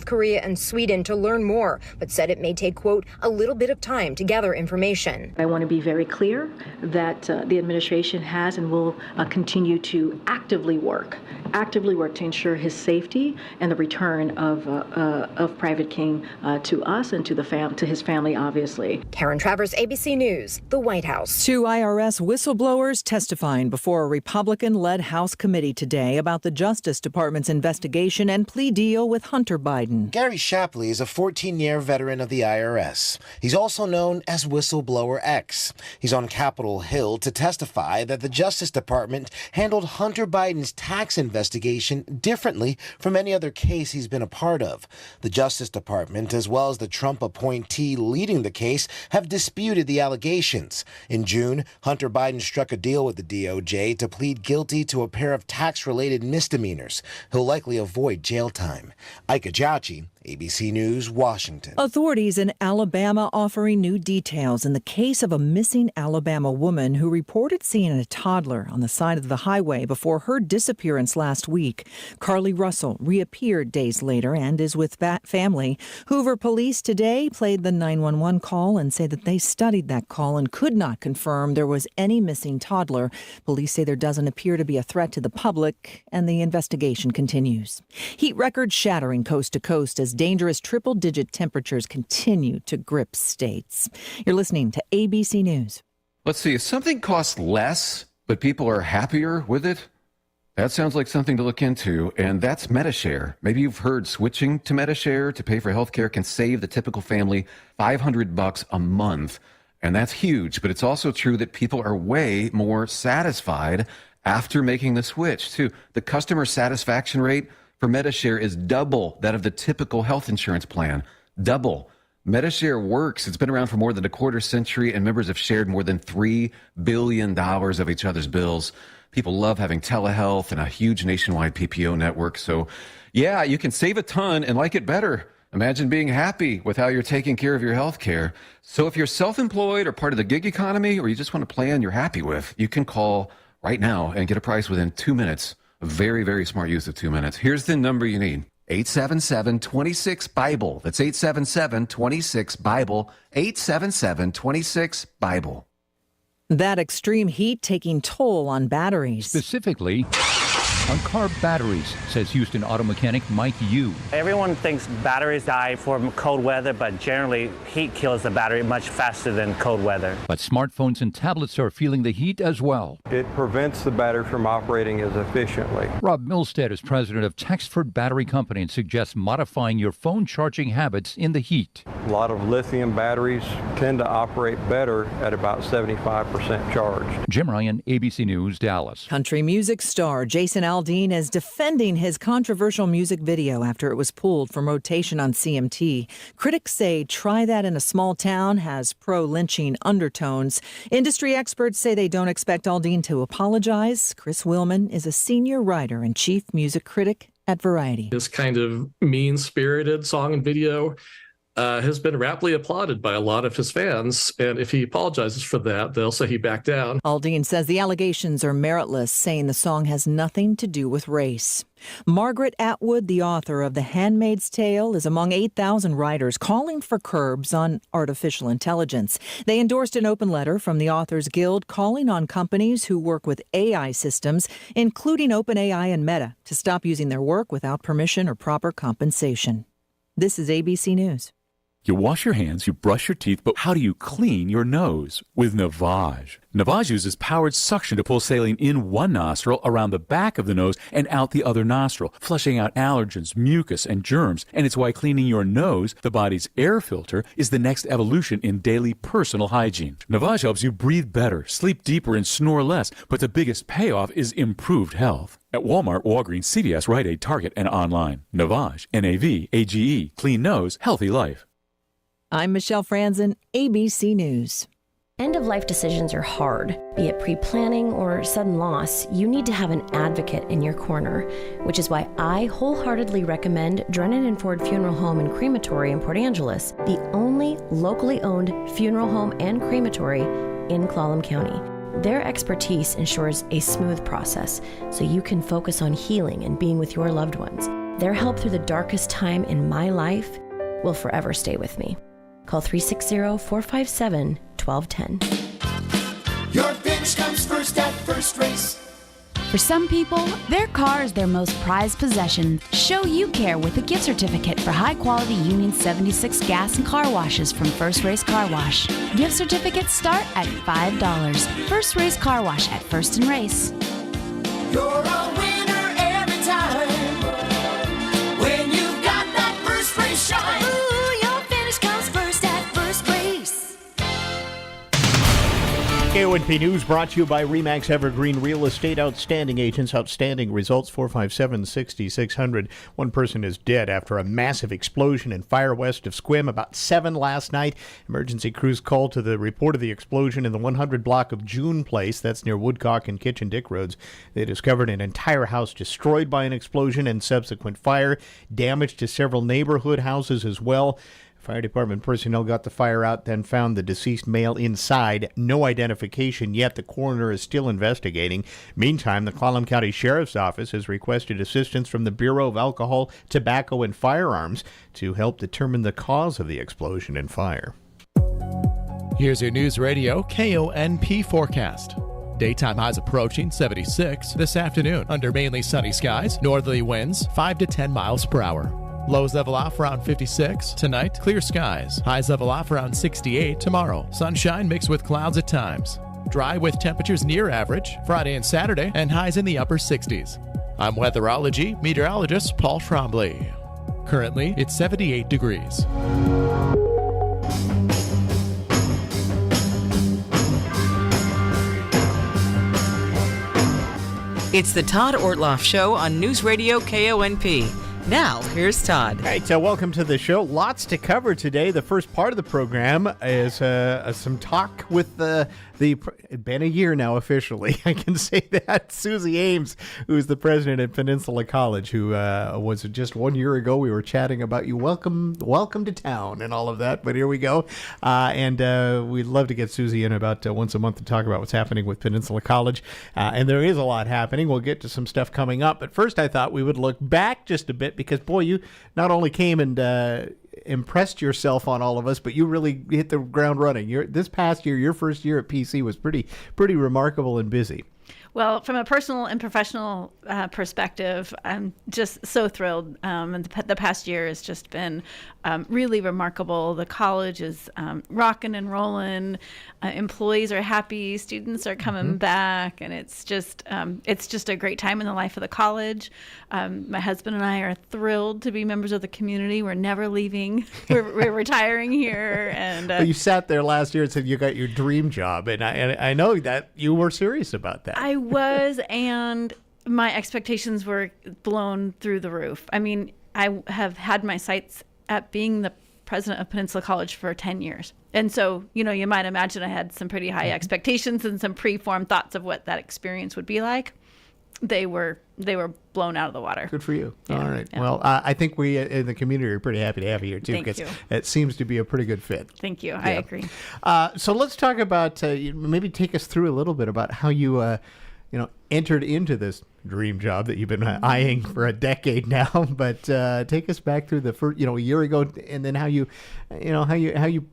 South Korea and Sweden to learn more, but said it may take, quote, a little bit of time to gather information. I want to be very clear that the administration has and will continue to actively work to ensure his safety and the return of Private King to us and to his family, obviously. Karen Travers, ABC News, the White House. 2 IRS whistleblowers testifying before a Republican-led House committee today about the Justice Department's investigation and plea deal with Hunter Biden. Gary Shapley is a 14-year veteran of the IRS. He's also known as Whistleblower X. He's on Capitol Hill to testify that the Justice Department handled Hunter Biden's tax investigation differently from any other case he's been a part of. The Justice Department, as well as the Trump appointee leading the case, have disputed the allegations. In June, Hunter Biden struck a deal with the DOJ to plead guilty to a pair of tax-related misdemeanors. He'll likely avoid jail time. Ike Ajachi, ABC News, Washington. Authorities in Alabama offering new details in the case of a missing Alabama woman who reported seeing a toddler on the side of the highway before her disappearance last week. Carly Russell reappeared days later and is with family. Hoover police today played the 911 call and say that they studied that call and could not confirm there was any missing toddler. Police say there doesn't appear to be a threat to the public, and the investigation continues. Heat records shattering coast to coast as dangerous triple-digit temperatures continue to grip states. You're listening to ABC News. Let's see, if something costs less, but people are happier with it, that sounds like something to look into, and that's MediShare. Maybe you've heard switching to MediShare to pay for healthcare can save the typical family $500 a month, and that's huge, but it's also true that people are way more satisfied after making the switch, too. The customer satisfaction rate for MediShare is double that of the typical health insurance plan. Double. MediShare works. It's been around for more than a quarter century, and members have shared more than $3 billion of each other's bills. People love having telehealth and a huge nationwide PPO network. So, yeah, you can save a ton and like it better. Imagine being happy with how you're taking care of your health care. So if you're self-employed or part of the gig economy, or you just want a plan you're happy with, you can call right now and get a price within 2 minutes. A very, very smart use of 2 minutes. Here's the number you need. 877-26-BIBLE. That's 877-26-BIBLE. 877-26-BIBLE. That extreme heat taking toll on batteries. Specifically on car batteries, says Houston auto mechanic Mike Yu. Everyone thinks batteries die from cold weather, but generally heat kills the battery much faster than cold weather. But smartphones and tablets are feeling the heat as well. It prevents the battery from operating as efficiently. Rob Milstead is president of Texford Battery Company and suggests modifying your phone charging habits in the heat. A lot of lithium batteries tend to operate better at about 75% charge. Jim Ryan, ABC News, Dallas. Country music star Jason Aldean is defending his controversial music video after it was pulled from rotation on CMT. Critics say Try That in a Small Town has pro-lynching undertones. Industry experts say they don't expect Aldean to apologize. Chris Willman is a senior writer and chief music critic at Variety. This kind of mean-spirited song and video has been rapidly applauded by a lot of his fans, and if he apologizes for that, they'll say he backed down. Aldean says the allegations are meritless, saying the song has nothing to do with race. Margaret Atwood, the author of The Handmaid's Tale, is among 8,000 writers calling for curbs on artificial intelligence. They endorsed an open letter from the Authors Guild calling on companies who work with AI systems, including OpenAI and Meta, to stop using their work without permission or proper compensation. This is ABC News. You wash your hands, you brush your teeth, but how do you clean your nose? With Navage. Navage uses powered suction to pull saline in one nostril, around the back of the nose, and out the other nostril, flushing out allergens, mucus, and germs. And it's why cleaning your nose, the body's air filter, is the next evolution in daily personal hygiene. Navage helps you breathe better, sleep deeper, and snore less, but the biggest payoff is improved health. At Walmart, Walgreens, CVS, Rite Aid, Target, and online. Navage, N-A-V-A-G-E, clean nose, healthy life. I'm Michelle Franzen, ABC News. End-of-life decisions are hard. Be it pre-planning or sudden loss, you need to have an advocate in your corner, which is why I wholeheartedly recommend Drennan & Ford Funeral Home and Crematory in Port Angeles, the only locally owned funeral home and crematory in Clallam County. Their expertise ensures a smooth process so you can focus on healing and being with your loved ones. Their help through the darkest time in my life will forever stay with me. Call 360-457-1210. Your finish comes first at First Race. For some people, their car is their most prized possession. Show you care with a gift certificate for high-quality Union 76 gas and car washes from First Race Car Wash. Gift certificates start at $5. First Race Car Wash at First and Race. You're a winner every time when you've got that First Race shine. Ooh, your finish comes first at First Race. KONP News brought to you by RE/MAX Evergreen Real Estate. Outstanding agents, outstanding results. 457-6600. One person is dead after a massive explosion and fire west of Sequim about 7 last night. Emergency crews called to the report of the explosion in the 100 block of June Place. That's near Woodcock and Kitchen Dick Roads. They discovered an entire house destroyed by an explosion and subsequent fire. Damage to several neighborhood houses as well. Fire department personnel got the fire out, then found the deceased male inside. No identification yet. The coroner is still investigating. Meantime, the Clallam County Sheriff's Office has requested assistance from the Bureau of Alcohol, Tobacco, and Firearms to help determine the cause of the explosion and fire. Here's your News Radio KONP forecast. Daytime highs approaching 76 this afternoon under mainly sunny skies. Northerly winds 5 to 10 miles per hour. Lows level off around 56. Tonight, clear skies. Highs level off around 68 tomorrow. Sunshine mixed with clouds at times. Dry with temperatures near average Friday and Saturday and highs in the upper 60s. I'm weatherology meteorologist Paul Trombley. Currently, it's 78 degrees. It's the Todd Ortloff Show on News Radio KONP. Now, here's Todd. All right, so welcome to the show. Lots to cover today. The first part of the program is some talk with it's been a year now officially. I can say that. Susie Ames, who's the president at Peninsula College, who was just 1 year ago. We were chatting about you. Welcome to town and all of that. But here we go. And we'd love to get Susie in about once a month to talk about what's happening with Peninsula College. And there is a lot happening. We'll get to some stuff coming up. But first, I thought we would look back just a bit because, boy, you not only came and impressed yourself on all of us, but you really hit the ground running. This past year, your first year at PC was pretty remarkable and busy. Well, from a personal and professional perspective, I'm just so thrilled. And the past year has just been really remarkable. The college is rocking and rolling. Employees are happy. Students are coming back, and it's just a great time in the life of the college. My husband and I are thrilled to be members of the community. We're never leaving. We're retiring here. And well, you sat there last year and said you got your dream job, and I know that you were serious about that. I was, and my expectations were blown through the roof. I mean, I have had my sights at being the president of Peninsula College for 10 years. And so, you might imagine I had some pretty high expectations and some preformed thoughts of what that experience would be like. They were blown out of the water. Good for you. Yeah, All right. yeah. Well, I think we in the community are pretty happy to have you here, too, because it seems to be a pretty good fit. Thank you. I agree. So let's talk about, maybe take us through a little bit about how you entered into this dream job that you've been eyeing for a decade now. But take us back through the first, a year ago, and then how you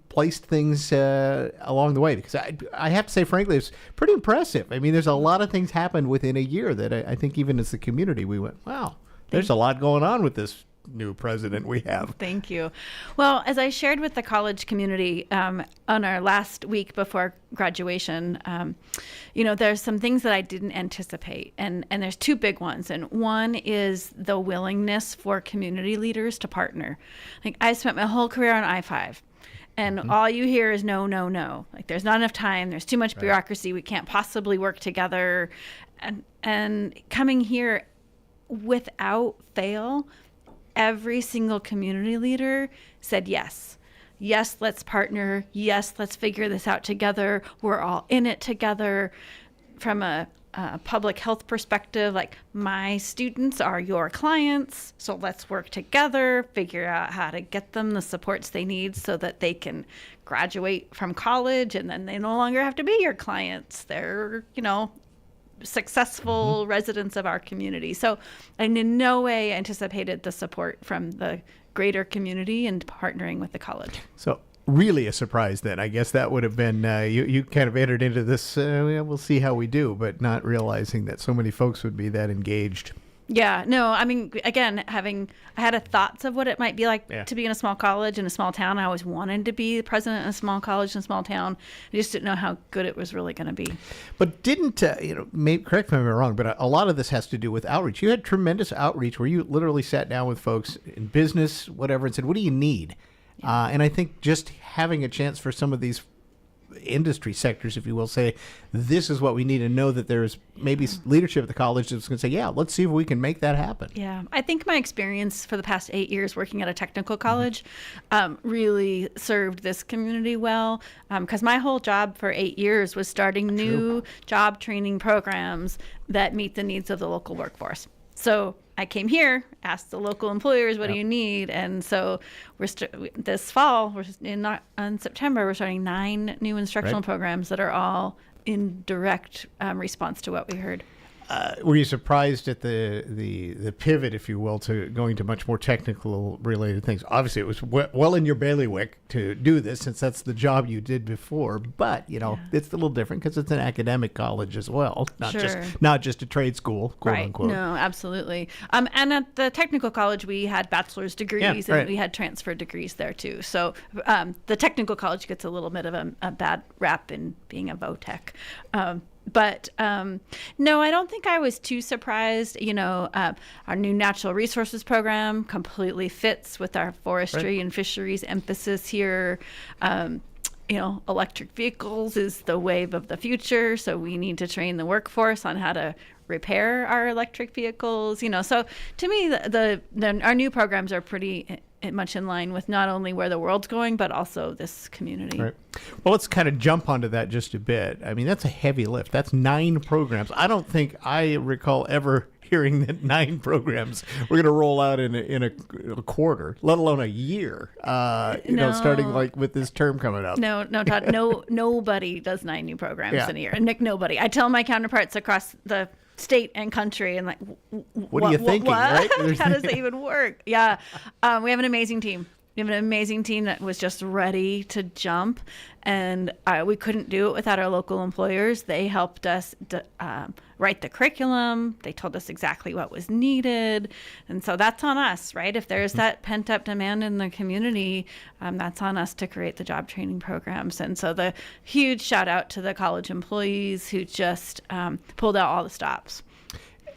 placed things along the way. Because I have to say, frankly, it's pretty impressive. I mean, there's a lot of things happened within a year that I think even as the community, we went, wow, there's a lot going on with this new president we have. Thank you. Well, as I shared with the college community on our last week before graduation, there's some things that I didn't anticipate. And there's two big ones. And one is the willingness for community leaders to partner. Like, I spent my whole career on I-5. And all you hear is no, no, no. Like, there's not enough time. There's too much bureaucracy. We can't possibly work together. And coming here, without fail, every single community leader said yes. Yes, let's partner. Yes, let's figure this out together. We're all in it together. From a public health perspective, like, my students are your clients, so let's work together, figure out how to get them the supports they need so that they can graduate from college, and then they no longer have to be your clients. They're, successful residents of our community. So I in no way anticipated the support from the greater community and partnering with the college. So really a surprise then. I guess that would have been, you kind of entered into this, we'll see how we do, but not realizing that so many folks would be that engaged. Yeah, no, I mean, again, I had a thoughts of what it might be like to be in a small college in a small town. I always wanted to be the president of a small college in a small town. I just didn't know how good it was really going to be. But didn't, correct me if I'm wrong, but a lot of this has to do with outreach. You had tremendous outreach where you literally sat down with folks in business, whatever, and said, what do you need? And I think just having a chance for some of these industry sectors, if you will, say this is what we need, and know that there's maybe leadership at the college that's going to say, yeah, let's see if we can make that happen. Yeah, I think my experience for the past 8 years working at a technical college really served this community well, because my whole job for 8 years was starting new job training programs that meet the needs of the local workforce. So I came here, asked the local employers, what do you need? And so this fall, in September, we're starting 9 new instructional programs that are all in direct response to what we heard. Were you surprised at the pivot, if you will, to going to much more technical related things? Obviously, it was well in your bailiwick to do this, since that's the job you did before. But it's a little different because it's an academic college as well, not just a trade school, quote unquote. No, absolutely. And at the technical college, we had bachelor's degrees and we had transfer degrees there too. So the technical college gets a little bit of a bad rap in being a vo-tech. But no, I don't think I was too surprised. Our new natural resources program completely fits with our forestry and fisheries emphasis here. Electric vehicles is the wave of the future, so we need to train the workforce on how to repair our electric vehicles. So to me, our new programs are pretty much in line with not only where the world's going, but also this community. Right. Well, let's kind of jump onto that just a bit. I mean, that's a heavy lift. That's 9 programs. I don't think I recall ever hearing that 9 programs we're going to roll out in a quarter, let alone a year. Starting like with this term coming up. No, Todd. Nobody does 9 new programs in a year. Nick, nobody. I tell my counterparts across the state and country, and like, what are you thinking? Right? How does that even work? Yeah, we have an amazing team. We have an amazing team that was just ready to jump, and we couldn't do it without our local employers. They helped us write the curriculum. They told us exactly what was needed, and so that's on us, right? If there's that pent-up demand in the community, that's on us to create the job training programs. And so the huge shout out to the college employees who just pulled out all the stops.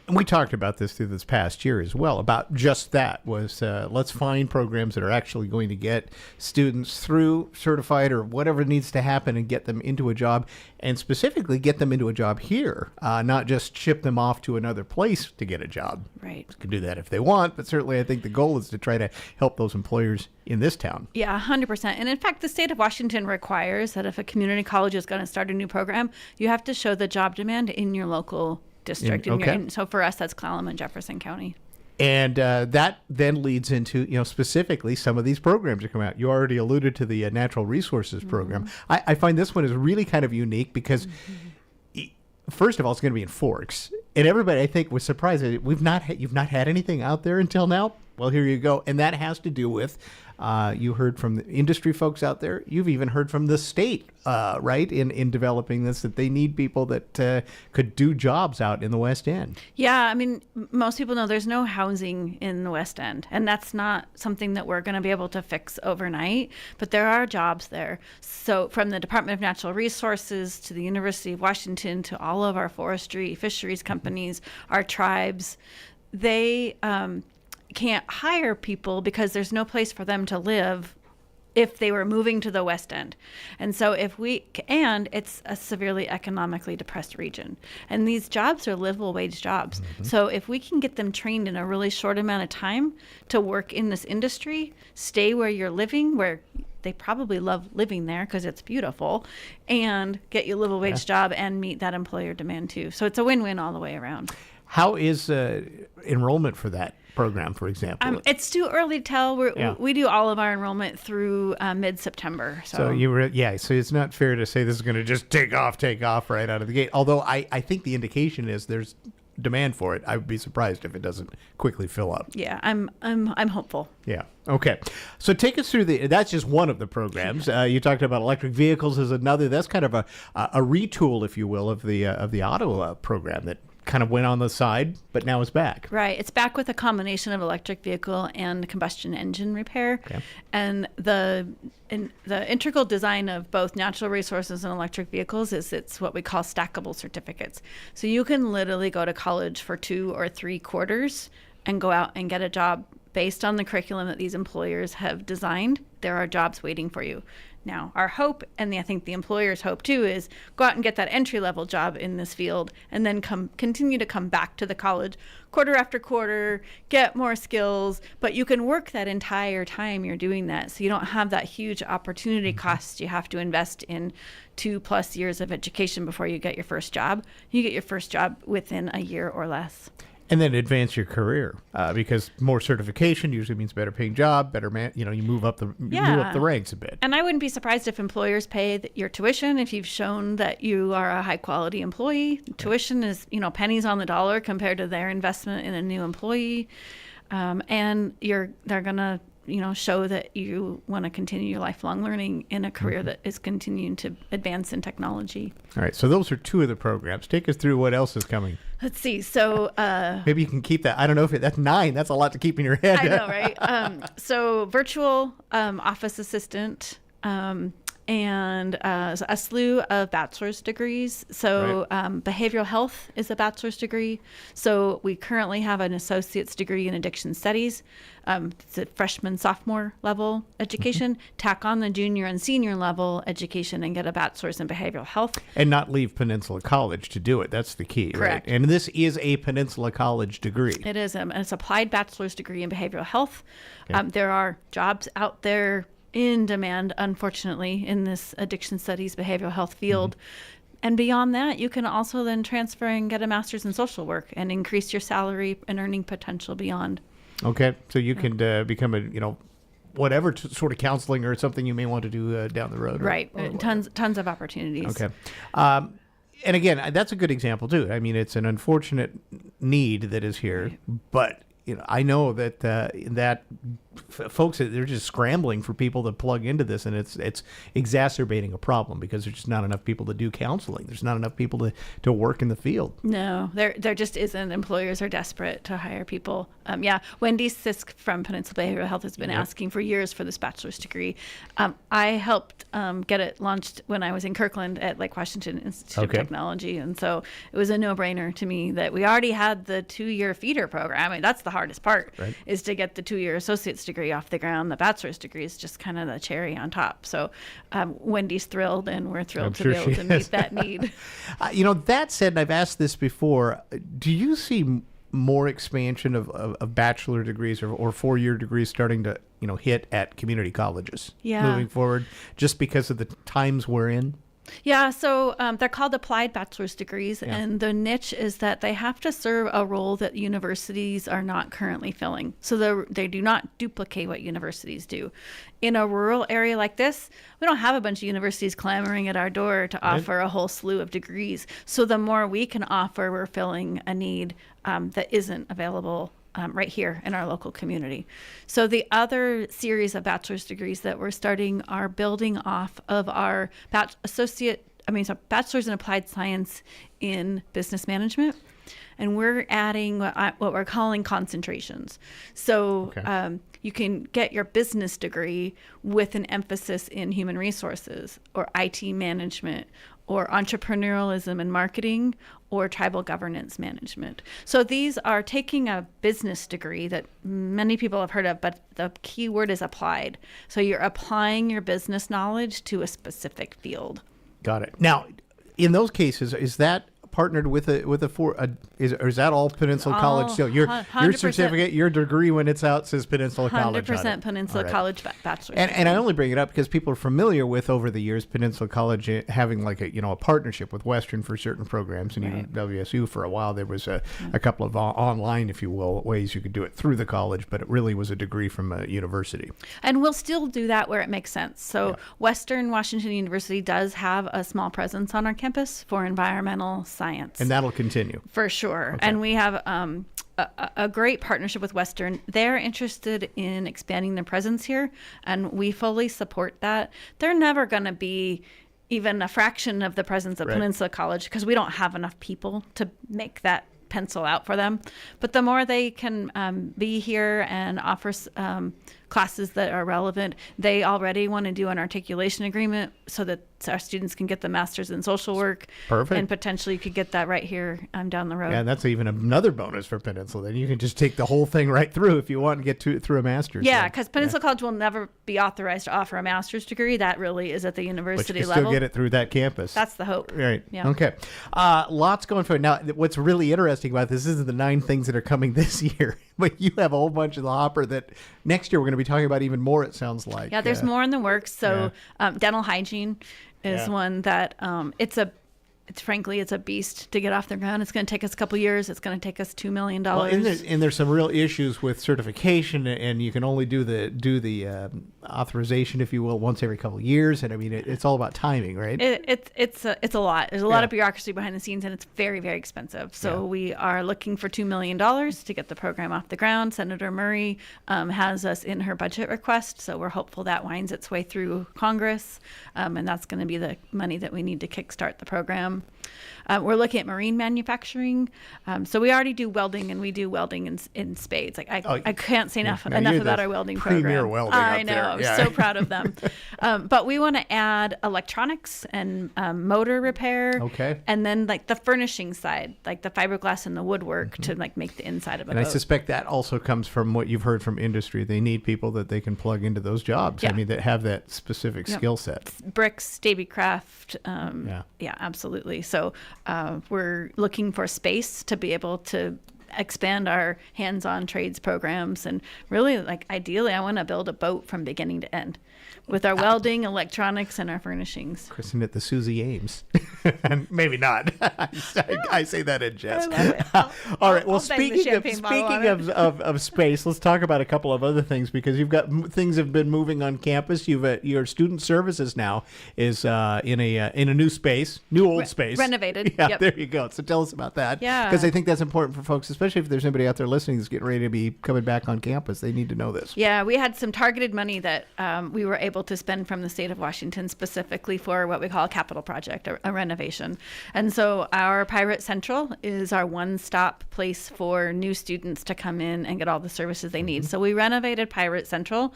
And we talked about this through this past year as well, about just that, was let's find programs that are actually going to get students through certified or whatever needs to happen and get them into a job, and specifically get them into a job here, not just ship them off to another place to get a job. Right. They can do that if they want, but certainly I think the goal is to try to help those employers in this town. Yeah, 100%. And in fact, the state of Washington requires that if a community college is going to start a new program, you have to show the job demand in your local district. And so for us, that's Clallam and Jefferson County. And that then leads into, specifically some of these programs that come out. You already alluded to the natural resources program. I find this one is really kind of unique because, first of all, it's going to be in Forks. And everybody, I think, was surprised that you've not had anything out there until now. Well, here you go. And that has to do with, you heard from the industry folks out there. You've even heard from the state, right, in developing this, that they need people that could do jobs out in the West End. Yeah, I mean, most people know there's no housing in the West End, and that's not something that we're going to be able to fix overnight, but there are jobs there. So from the Department of Natural Resources to the University of Washington to all of our forestry, fisheries companies, our tribes, they can't hire people because there's no place for them to live if they were moving to the West End. And so it's a severely economically depressed region. And these jobs are livable wage jobs. So if we can get them trained in a really short amount of time to work in this industry, stay where you're living, where they probably love living there because it's beautiful, and get you a livable wage job and meet that employer demand too. So it's a win-win all the way around. How is enrollment for that program, for example? It's too early to tell. We do all of our enrollment through mid-September. So So it's not fair to say this is going to just take off right out of the gate. Although I think the indication is there's demand for it. I would be surprised if it doesn't quickly fill up. Yeah, I'm hopeful. Yeah. Okay. So take us through that's just one of the programs. You talked about electric vehicles as another. That's kind of a retool, if you will, of the auto program that kind of went on the side, but now it's back. Right. It's back with a combination of electric vehicle and combustion engine repair. Okay. And the integral design of both natural resources and electric vehicles is it's what we call stackable certificates. So you can literally go to college for 2 or 3 quarters and go out and get a job based on the curriculum that these employers have designed. There are jobs waiting for you. Now, our hope, and I think the employer's hope too, is go out and get that entry-level job in this field and then continue to come back to the college quarter after quarter, get more skills, but you can work that entire time you're doing that. So you don't have that huge opportunity cost you have to invest in 2+ years of education before you get your first job. You get your first job within a year or less. And then advance your career because more certification usually means better paying job, better you move up the ranks a bit. And I wouldn't be surprised if employers pay your tuition if you've shown that you are a high quality employee. Right. Tuition is pennies on the dollar compared to their investment in a new employee, and they're gonna show that you want to continue your lifelong learning in a career that is continuing to advance in technology. All right, so those are 2 of the programs. Take us through what else is coming. Let's see. So maybe you can keep that. I don't know if that's 9. That's a lot to keep in your head. I know, right? So virtual office assistant. And a slew of bachelor's degrees. So behavioral health is a bachelor's degree. So we currently have an associate's degree in addiction studies. It's a freshman, sophomore level education. Tack on the junior and senior level education and get a bachelor's in behavioral health. And not leave Peninsula College to do it. That's the key, correct. Right? And this is a Peninsula College degree. It is. It's applied bachelor's degree in behavioral health. Okay. There are jobs out there in demand, unfortunately, in this addiction studies, behavioral health field. And beyond that, you can also then transfer and get a master's in social work and increase your salary and earning potential beyond. Okay, so you can become a, whatever sort of counseling or something you may want to do down the road. Right, tons of opportunities. Okay. And again, that's a good example too. I mean, it's an unfortunate need that is here, but I know that folks, they're just scrambling for people to plug into this, and it's exacerbating a problem because there's just not enough people to do counseling. There's not enough people to work in the field. No, there just isn't. Employers are desperate to hire people. Wendy Sisk from Peninsula Behavioral Health has been asking for years for this bachelor's degree. I helped get it launched when I was in Kirkland at Lake Washington Institute of Technology, and so it was a no-brainer to me that we already had the 2-year feeder program. I mean, that's the hardest part, is to get the 2-year associate's degree off the ground. The bachelor's degree is just kind of the cherry on top. So Wendy's thrilled, and we're thrilled to be able to meet that need. That said, and I've asked this before, do you see more expansion of bachelor degrees or 4-year degrees starting to hit at community colleges moving forward, just because of the times we're in? Yeah, so they're called applied bachelor's degrees, and the niche is that they have to serve a role that universities are not currently filling. So they do not duplicate what universities do. In a rural area like this, we don't have a bunch of universities clamoring at our door to offer a whole slew of degrees. So the more we can offer, we're filling a need that isn't available right here in our local community. So the other series of bachelor's degrees that we're starting are building off of our bachelor's in applied science in business management. And we're adding what we're calling concentrations. So you can get your business degree with an emphasis in human resources or IT management or entrepreneurialism and marketing, or tribal governance management. So these are taking a business degree that many people have heard of, but the key word is applied. So you're applying your business knowledge to a specific field. Got it. Now, in those cases, is that partnered with is that all Peninsula College still? Your 100%. certificate, your degree when it's out says Peninsula College. 100% Peninsula College bachelor's. And I only bring it up because people are familiar with over the years Peninsula College having like a partnership with Western for certain programs, and even WSU for a while there was a couple of online, if you will, ways you could do it through the college, but it really was a degree from a university. And we'll still do that where it makes sense. So Western Washington University does have a small presence on our campus for environmental science. And that'll continue. For sure. Okay. And we have a great partnership with Western. They're interested in expanding their presence here, and we fully support that. They're never going to be even a fraction of the presence of Peninsula College because we don't have enough people to make that pencil out for them. But the more they can be here and offer classes that are relevant, they already want to do an articulation agreement so that our students can get the master's in social work. Perfect. And potentially could get that right here down the road. Yeah, and that's even another bonus for Peninsula. Then you can just take the whole thing right through if you want to get through a master's. Yeah, because Peninsula College will never be authorized to offer a master's degree. That really is at the university level. But you level. still get it through that campus. That's the hope. Right. Yeah. Okay. Lots going forward. Now, what's really interesting about this is the 9 things that are coming this year. But you have a whole bunch in the hopper that next year we're going to be talking about even more, it sounds like. Yeah, there's more in the works. So dental hygiene is one that it's frankly a beast to get off the ground. It's going to take us a couple years. It's going to take us $2 million. Well, and there's some real issues with certification, and you can only do the authorization, if you will, once every couple of years. And I mean, it's all about timing, right? It's a lot. There's a lot of bureaucracy behind the scenes, and it's very, very expensive. So we are looking for $2 million to get the program off the ground. Senator Murray has us in her budget request, so we're hopeful that winds its way through Congress, and that's going to be the money that we need to kickstart the program. We're looking at marine manufacturing. So we already do welding, and we do welding in spades. Like I can't say enough about our welding program. Welding I know. I'm so proud of them. But we want to add electronics and motor repair. Okay. And then like the furnishing side, like the fiberglass and the woodwork to like make the inside of a boat. And I suspect that also comes from what you've heard from industry. They need people that they can plug into those jobs. Yeah. I mean, that have that specific skill set. Bricks, Davy Craft. Yeah, absolutely. So we're looking for space to be able to expand our hands-on trades programs, and really, like, ideally I want to build a boat from beginning to end with our welding, electronics, and our furnishings. Christen it the Susie Ames. Maybe not. I say that in jest. All right. Well, speaking of space, let's talk about a couple of other things, because you've got things have been moving on campus. Your student services now is in a new space, old space, renovated. Yeah, there you go. So tell us about that. Yeah, because I think that's important for folks, especially if there's anybody out there listening that's getting ready to be coming back on campus. They need to know this. Yeah, we had some targeted money that we were able to spend from the state of Washington specifically for what we call a capital project, a renovation. And so our Pirate Central is our one-stop place for new students to come in and get all the services they need. So we renovated Pirate Central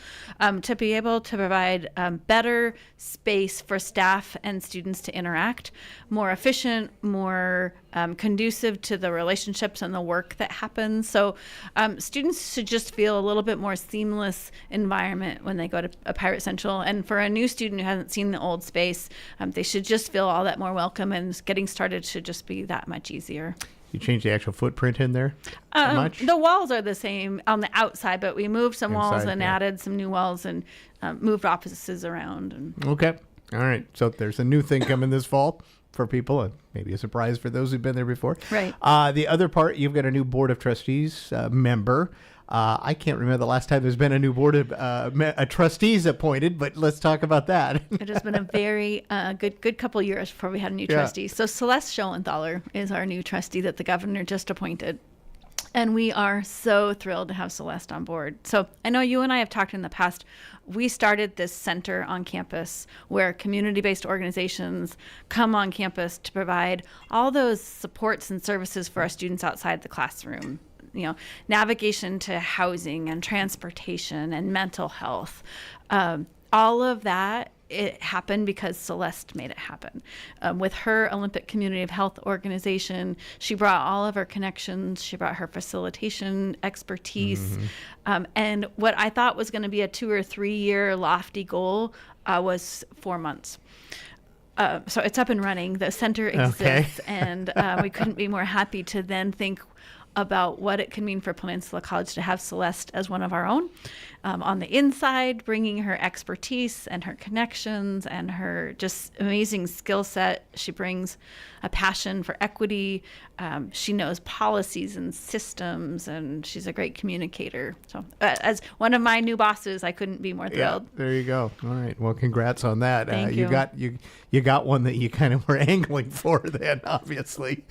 to be able to provide better space for staff and students to interact, more efficient, more conducive to the relationships and the work that happens. So students should just feel a little bit more seamless environment when they go to a Pirate Central. And for a new student who hasn't seen the old space, they should just feel all that more welcome, and getting started should just be that much easier. You changed the actual footprint in there much? The walls are the same on the outside, but we moved some walls and added some new walls and moved offices around. Okay. All right. So there's a new thing coming this fall for people, and maybe a surprise for those who've been there before. Right. The other part, you've got a new Board of Trustees member. I can't remember the last time there's been a new board of trustees appointed, but let's talk about that. It has been a very good couple years before we had a new trustee. So Celeste Schoenthaler is our new trustee that the governor just appointed. And we are so thrilled to have Celeste on board. So I know you and I have talked in the past. We started this center on campus where community-based organizations come on campus to provide all those supports and services for our students outside the classroom. You know, navigation to housing and transportation and mental health. All of that, it happened because Celeste made it happen. With her Olympic Community of Health organization, she brought all of her connections. She brought her facilitation expertise. And what I thought was going to be a 2 or 3 year lofty goal was 4 months. So it's up and running. The center exists, and we couldn't be more happy to then think about what it can mean for Peninsula College to have Celeste as one of our own. On the inside, bringing her expertise and her connections and her just amazing skill set. She brings a passion for equity. She knows policies and systems, and she's a great communicator. So as one of my new bosses, I couldn't be more thrilled. Yeah, there you go. All right. Well, congrats on that. Thank you. You got one that you kind of were angling for then, obviously.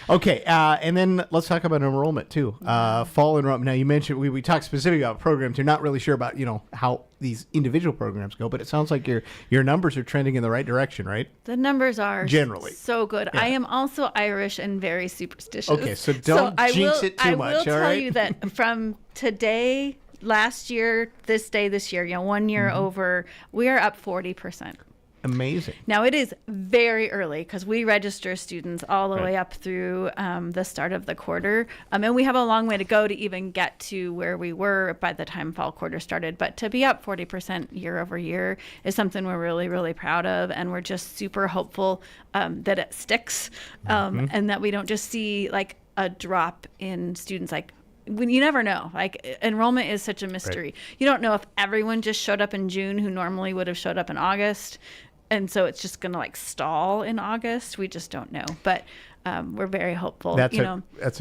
Okay. And then let's talk about enrollment too. Fall enrollment. Now you mentioned we talked specifically about programs. You're not really sure about, how these individual programs go, but it sounds like your numbers are trending in the right direction, right? The numbers are generally so good. Yeah. I am also Irish and very superstitious. Okay, so don't jinx it too much, I will all tell right? you that from today, last year, this 1 year over, we are up 40%. Amazing. Now, it is very early because we register students all the way up through the start of the quarter. And we have a long way to go to even get to where we were by the time fall quarter started. But to be up 40% year over year is something we're really, really proud of. And we're just super hopeful that it sticks and that we don't just see like a drop in students when you never know. Like, enrollment is such a mystery. Right. You don't know if everyone just showed up in June who normally would have showed up in August. And so it's just going to stall in August. We just don't know. But we're very hopeful. That's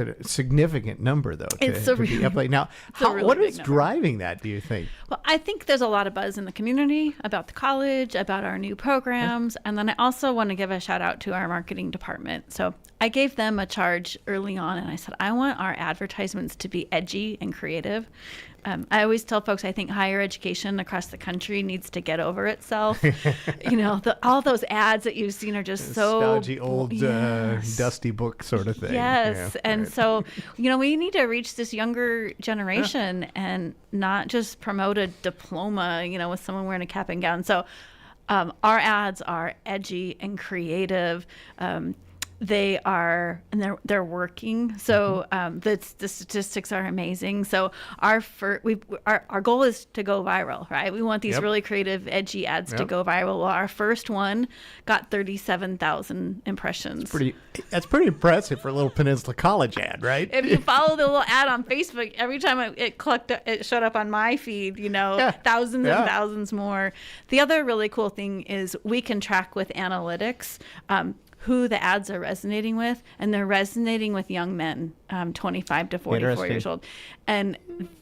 a significant number, though. It's a really, now, what is driving that, do you think? Well, I think there's a lot of buzz in the community about the college, about our new programs. And then I also want to give a shout out to our marketing department. So I gave them a charge early on, and I said, I want our advertisements to be edgy and creative. I always tell folks I think higher education across the country needs to get over itself. All those ads that you've seen are just so stodgy, old, dusty book sort of thing. Yes, yeah, and so we need to reach this younger generation and not just promote a diploma, with someone wearing a cap and gown. So our ads are edgy and creative. They are, and they're working. So the statistics are amazing. So our goal is to go viral, right? We want these really creative, edgy ads to go viral. Well, our first one got 37,000 impressions. That's pretty impressive for a little Peninsula College ad, right? If you follow the little ad on Facebook, every time it showed up on my feed, thousands and thousands more. The other really cool thing is we can track with analytics who the ads are resonating with, and they're resonating with young men, 25 to 44 years old. And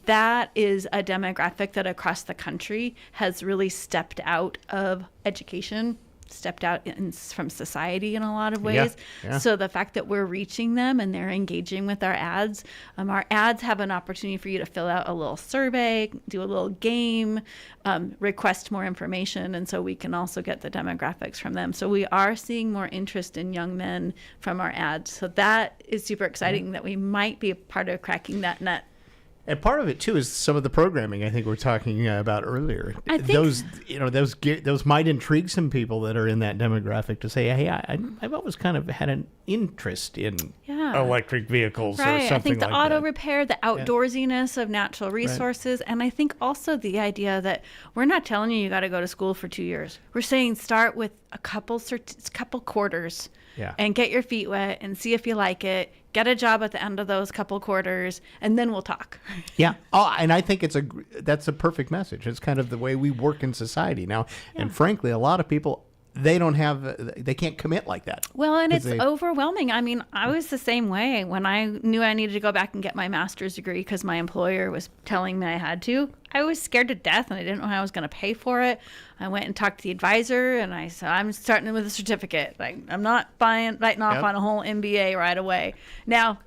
that is a demographic that across the country has really stepped out of education, stepped out from society in a lot of ways. Yeah. So the fact that we're reaching them and they're engaging with our ads have an opportunity for you to fill out a little survey, do a little game, request more information, and so we can also get the demographics from them. So we are seeing more interest in young men from our ads. So that is super exciting that we might be a part of cracking that nut. And part of it too is some of the programming I think we're talking about earlier. I think those might intrigue some people that are in that demographic to say, hey, I've always kind of had an interest in electric vehicles or something like that. I think the auto repair, the outdoorsiness of natural resources, and I think also the idea that we're not telling you got to go to school for 2 years. We're saying start with a couple quarters and get your feet wet and see if you like it. Get a job at the end of those couple quarters, and then we'll talk. Yeah. Oh, and I think that's a perfect message. It's kind of the way we work in society now. Yeah. And frankly, a lot of people, they can't commit like that. Well, and it's overwhelming. I mean, I was the same way when I knew I needed to go back and get my master's degree because my employer was telling me I had to. I was scared to death and I didn't know how I was going to pay for it. I went and talked to the advisor and I said, I'm starting with a certificate. Like, I'm not biting off on a whole MBA right away. Now,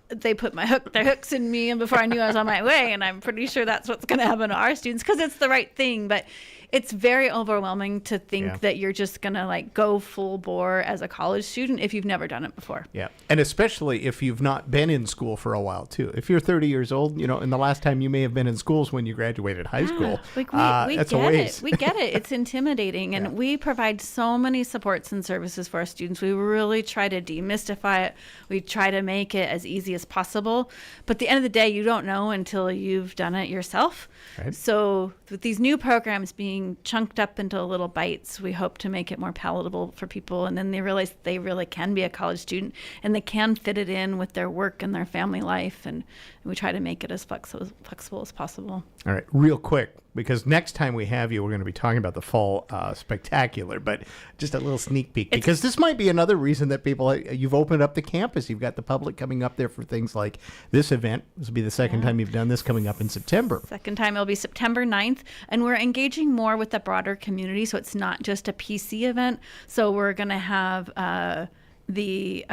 they put their hooks in me, and before I knew I was on my way, and I'm pretty sure that's what's going to happen to our students because it's the right thing. But it's very overwhelming to think that you're just going to go full bore as a college student if you've never done it before. Yeah. And especially if you've not been in school for a while too. If you're 30 years old, and the last time you may have been in school is when you graduated high school. We that's get a ways. it. We get it. It's intimidating. And we provide so many supports and services for our students. We really try to demystify it. We try to make it as easy as possible. But at the end of the day, you don't know until you've done it yourself. Right. So with these new programs being being chunked up into little bites. We hope to make it more palatable for people, and then they realize they really can be a college student and they can fit it in with their work and their family life, and we try to make it as flexible as possible. All right, real quick, because next time we have you, we're going to be talking about the fall spectacular, but just a little sneak peek, because this might be another reason that you've opened up the campus. You've got the public coming up there for things like this event. This will be the second time you've done this, coming up in September. Second time, it'll be September 9th, and we're engaging more with the broader community, so it's not just a PC event. So we're going to have the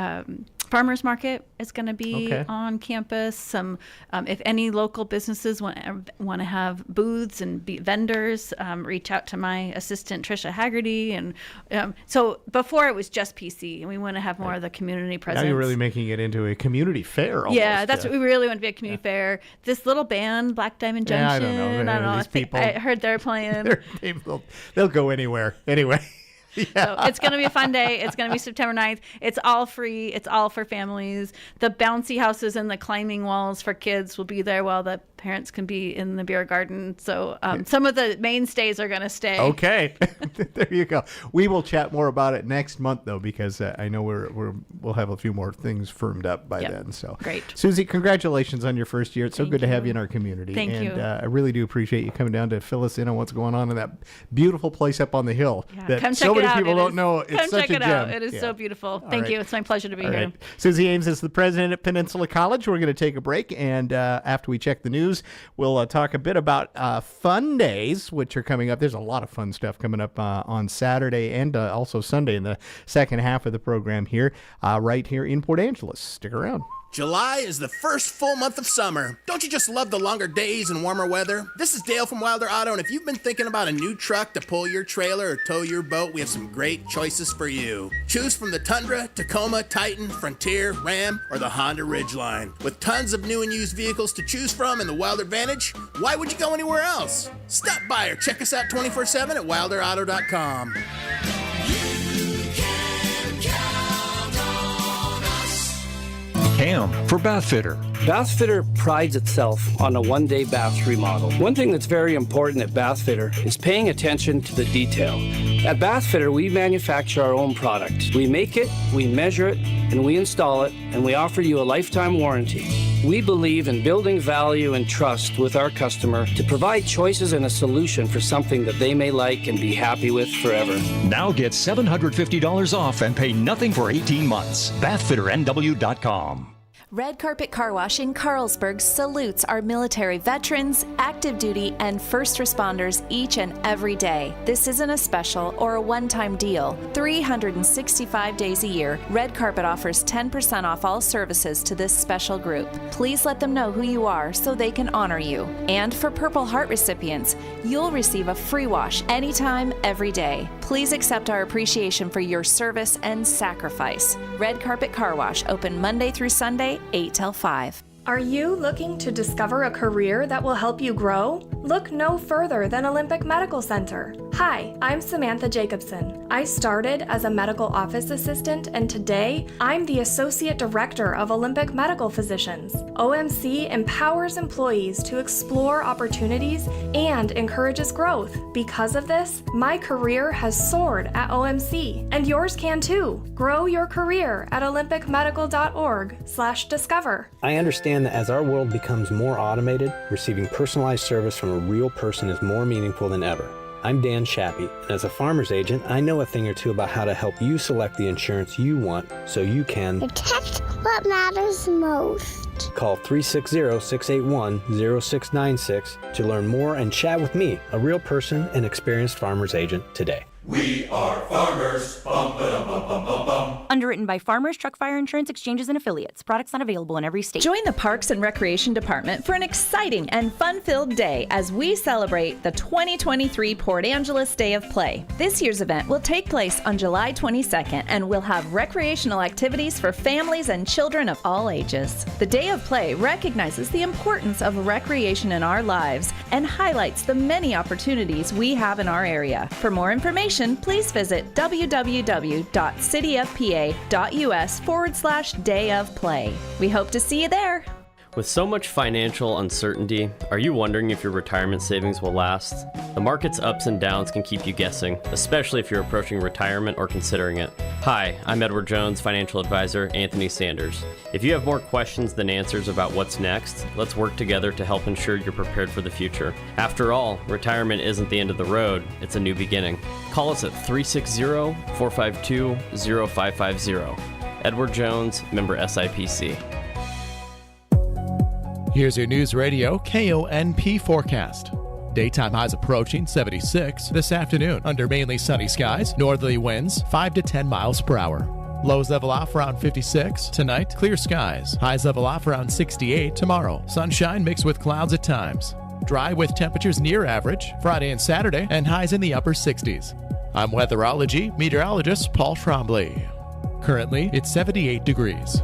farmers market is going to be on campus. Some, if any local businesses want to have booths and be vendors, reach out to my assistant Trisha Haggerty. And so before it was just PC, and we want to have more of the community presence. Now you're really making it into a community fair. Almost. Yeah, that's what we really want to be, a community fair. This little band, Black Diamond Junction. I don't know. These people, I heard they're playing. They'll go anywhere. Anyway. Yeah. So it's going to be a fun day. It's going to be September 9th. It's all free. It's all for families. The bouncy houses and the climbing walls for kids will be there while the parents can be in the beer garden. So some of the mainstays are going to stay. Okay. There you go. We will chat more about it next month, though, because I know we'll have a few more things firmed up by then. So great. Susie, congratulations on your first year. It's so good to have you in our community. Thank you. I really do appreciate you coming down to fill us in on what's going on in that beautiful place up on the hill. Yeah. That Come so check many it out. people don't know. It's Come such check a it gem. out. It is so beautiful. Thank you. It's my pleasure to be here. Right. Susie Ames is the president at Peninsula College. We're going to take a break, and after we check the news, we'll talk a bit about fun days, which are coming up. There's a lot of fun stuff coming up on Saturday and also Sunday in the second half of the program here, right here in Port Angeles. Stick around. July is the first full month of summer. Don't you just love the longer days and warmer weather? This is Dale from Wilder Auto, and if you've been thinking about a new truck to pull your trailer or tow your boat, we have some great choices for you. Choose from the Tundra, Tacoma, Titan, Frontier, Ram, or the Honda Ridgeline. With tons of new and used vehicles to choose from in the Wilder Vantage, why would you go anywhere else? Stop by or check us out 24/7 at wilderauto.com. Cam for Bath Fitter. Bath Fitter prides itself on a one-day bath remodel. One thing that's very important at Bath Fitter is paying attention to the detail. At Bath Fitter, we manufacture our own product. We make it, we measure it, and we install it, and we offer you a lifetime warranty. We believe in building value and trust with our customer to provide choices and a solution for something that they may like and be happy with forever. Now get $750 off and pay nothing for 18 months. BathFitterNW.com. Red Carpet Car Wash in Carlsberg salutes our military veterans, active duty, and first responders each and every day. This isn't a special or a one-time deal. 365 days a year, Red Carpet offers 10% off all services to this special group. Please let them know who you are so they can honor you. And for Purple Heart recipients, you'll receive a free wash anytime, every day. Please accept our appreciation for your service and sacrifice. Red Carpet Car Wash, open Monday through Sunday, 8 till 5. Are you looking to discover a career that will help you grow? Look no further than Olympic Medical Center. Hi, I'm Samantha Jacobson. I started as a medical office assistant, and today I'm the Associate Director of Olympic Medical Physicians. OMC empowers employees to explore opportunities and encourages growth. Because of this, my career has soared at OMC, and yours can too. Grow your career at olympicmedical.org/discover. I understand that as our world becomes more automated, receiving personalized service from a real person is more meaningful than ever. I'm Dan Shappy, and as a farmer's agent, I know a thing or two about how to help you select the insurance you want so you can protect what matters most. Call 360-681-0696 to learn more and chat with me, a real person and experienced farmer's agent, today. We are farmers. Bum, ba-dum, bum, bum, bum, bum. Underwritten by Farmers Truck Fire Insurance Exchanges and Affiliates. Products not available in every state. Join the Parks and Recreation Department for an exciting and fun-filled day as we celebrate the 2023 Port Angeles Day of Play. This year's event will take place on July 22nd and will have recreational activities for families and children of all ages. The Day of Play recognizes the importance of recreation in our lives and highlights the many opportunities we have in our area. For more information, please visit www.cityofpa.us/Day of Play. We hope to see you there. With so much financial uncertainty, are you wondering if your retirement savings will last? The market's ups and downs can keep you guessing, especially if you're approaching retirement or considering it. Hi, I'm Edward Jones, financial advisor, Anthony Sanders. If you have more questions than answers about what's next, let's work together to help ensure you're prepared for the future. After all, retirement isn't the end of the road, it's a new beginning. Call us at 360-452-0550. Edward Jones, member SIPC. Here's your News Radio KONP forecast. Daytime highs approaching 76 this afternoon under mainly sunny skies, northerly winds 5 to 10 miles per hour. Lows level off around 56. Tonight, clear skies. Highs level off around 68 tomorrow. Sunshine mixed with clouds at times. Dry with temperatures near average Friday and Saturday and highs in the upper 60s. I'm weatherology meteorologist Paul Trombley. Currently, it's 78 degrees.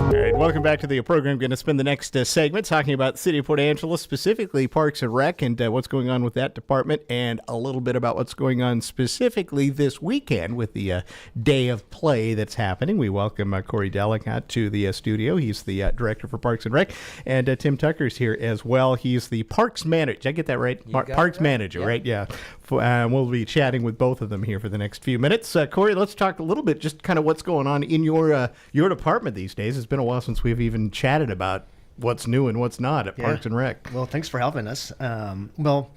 All right, welcome back to the program. Going to spend the next segment talking about the city of Port Angeles, specifically Parks and Rec, and what's going on with that department, and a little bit about what's going on specifically this weekend with the Day of Play that's happening. We welcome Corey Delicott to the studio. He's the director for Parks and Rec, and Tim Tucker's here as well. He's the Parks Manager. Did I get that right? Parks Manager, right? Yeah. We'll be chatting with both of them here for the next few minutes. Corey, let's talk a little bit just kind of what's going on in your department these days. It's been a while since we've even chatted about what's new and what's not at Parks and Rec. Well, thanks for helping us. Well,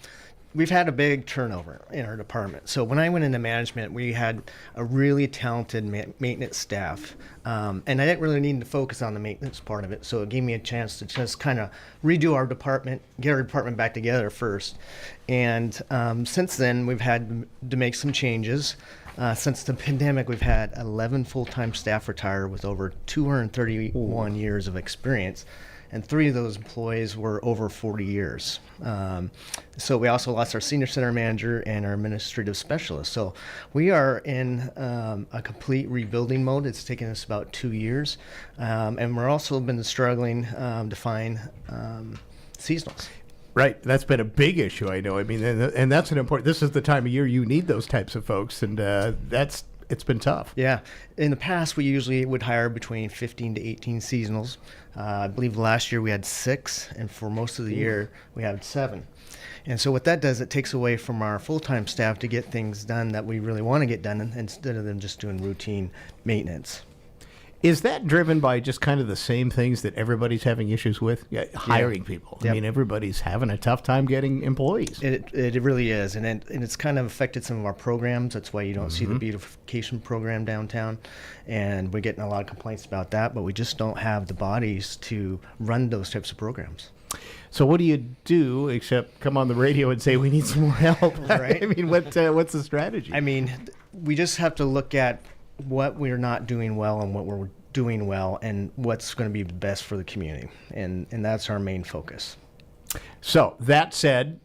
we've had a big turnover in our department. So when I went into management, we had a really talented maintenance staff. And I didn't really need to focus on the maintenance part of it. So it gave me a chance to just kind of redo our department, get our department back together first. And since then, we've had to make some changes. Since the pandemic, we've had 11 full-time staff retire with over 231 years of experience. And 3 of those employees were over 40 years. So we also lost our senior center manager and our administrative specialist. So we are in a complete rebuilding mode. It's taken us about 2 years. And we're also been struggling to find seasonals. Right. That's been a big issue, I know. I mean, and that's an important, this is the time of year you need those types of folks. And it's been tough. Yeah. In the past, we usually would hire between 15 to 18 seasonals. I believe last year we had 6, and for most of the year we had 7. And so what that does, it takes away from our full-time staff to get things done that we really want to get done instead of them just doing routine maintenance. Is that driven by just kind of the same things that everybody's having issues with? Hiring people. Yep. I mean, everybody's having a tough time getting employees. It really is. And it's kind of affected some of our programs. That's why you don't see the beautification program downtown. And we're getting a lot of complaints about that, but we just don't have the bodies to run those types of programs. So what do you do except come on the radio and say we need some more help? Right. I mean, what's the strategy? I mean, we just have to look at what we're not doing well and what we're doing well and what's going to be best for the community. And that's our main focus. So that said,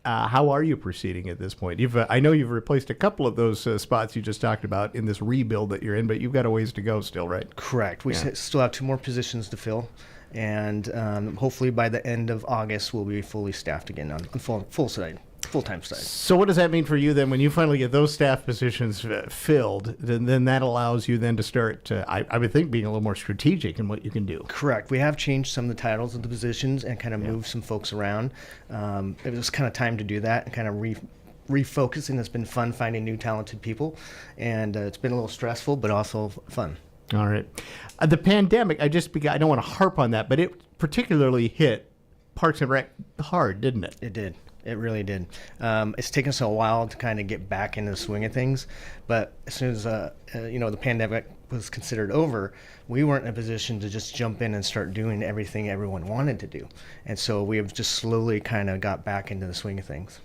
how are you proceeding at this point? I know you've replaced a couple of those spots you just talked about in this rebuild that you're in, but you've got a ways to go still, right? Correct. We still have 2 more positions to fill. And hopefully by the end of August, we'll be fully staffed again on full-time side. So what does that mean for you then when you finally get those staff positions filled? Then that allows you then to start, I would think, being a little more strategic in what you can do. Correct. We have changed some of the titles of the positions and kind of moved some folks around. It was kind of time to do that and kind of refocusing. It's been fun finding new talented people, and it's been a little stressful, but also fun. All right. The pandemic, I don't want to harp on that, but it particularly hit Parks and Rec hard, didn't it? It did. It really did. It's taken us a while to kind of get back into the swing of things, but as soon as the pandemic was considered over, we weren't in a position to just jump in and start doing everything everyone wanted to do, and so we have just slowly kind of got back into the swing of things.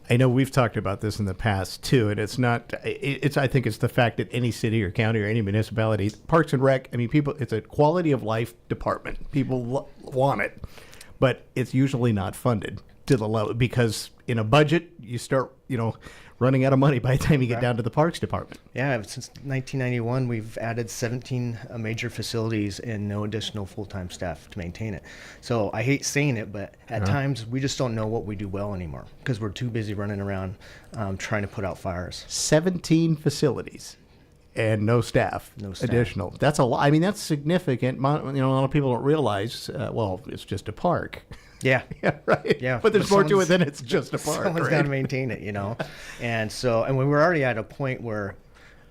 I know we've talked about this in the past too, and it's not. I think it's the fact that any city or county or any municipality, Parks and Rec. I mean, it's a quality of life department. People want it, but it's usually not funded to the level, because in a budget you start running out of money by the time you get down to the Parks Department. Yeah, since 1991 we've added 17 major facilities and no additional full-time staff to maintain it. So I hate saying it, but at times we just don't know what we do well anymore because we're too busy running around trying to put out fires. 17 facilities. and no staff. Additional. That's a lot. I mean, that's significant. A lot of people don't realize, well, it's just a park. Yeah. Yeah, right. Yeah. But there's more to it than it's just a park. Someone's right? got to maintain it, and we were already at a point where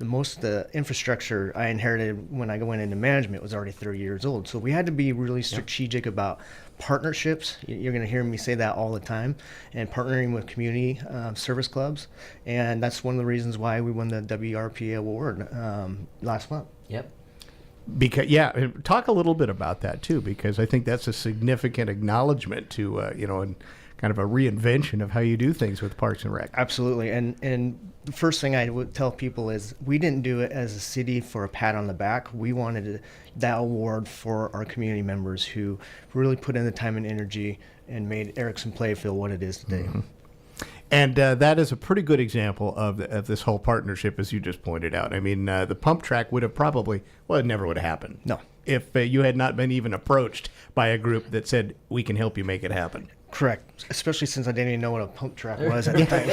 most of the infrastructure I inherited when I went into management was already 30 years old. So we had to be really strategic about partnerships. You're going to hear me say that all the time, and partnering with community service clubs. And that's one of the reasons why we won the WRPA award last month. Yep. Because talk a little bit about that too, because I think that's a significant acknowledgement to and kind of a reinvention of how you do things with Parks and Rec. Absolutely, and the first thing I would tell people is we didn't do it as a city for a pat on the back. We wanted that award for our community members who really put in the time and energy and made Erickson Playfield what it is today. Mm-hmm. And that is a pretty good example of this whole partnership, as you just pointed out. I mean, the pump track would have it never would have happened. No. If you had not been even approached by a group that said, we can help you make it happen. Correct. Especially since I didn't even know what a pump track was at the time.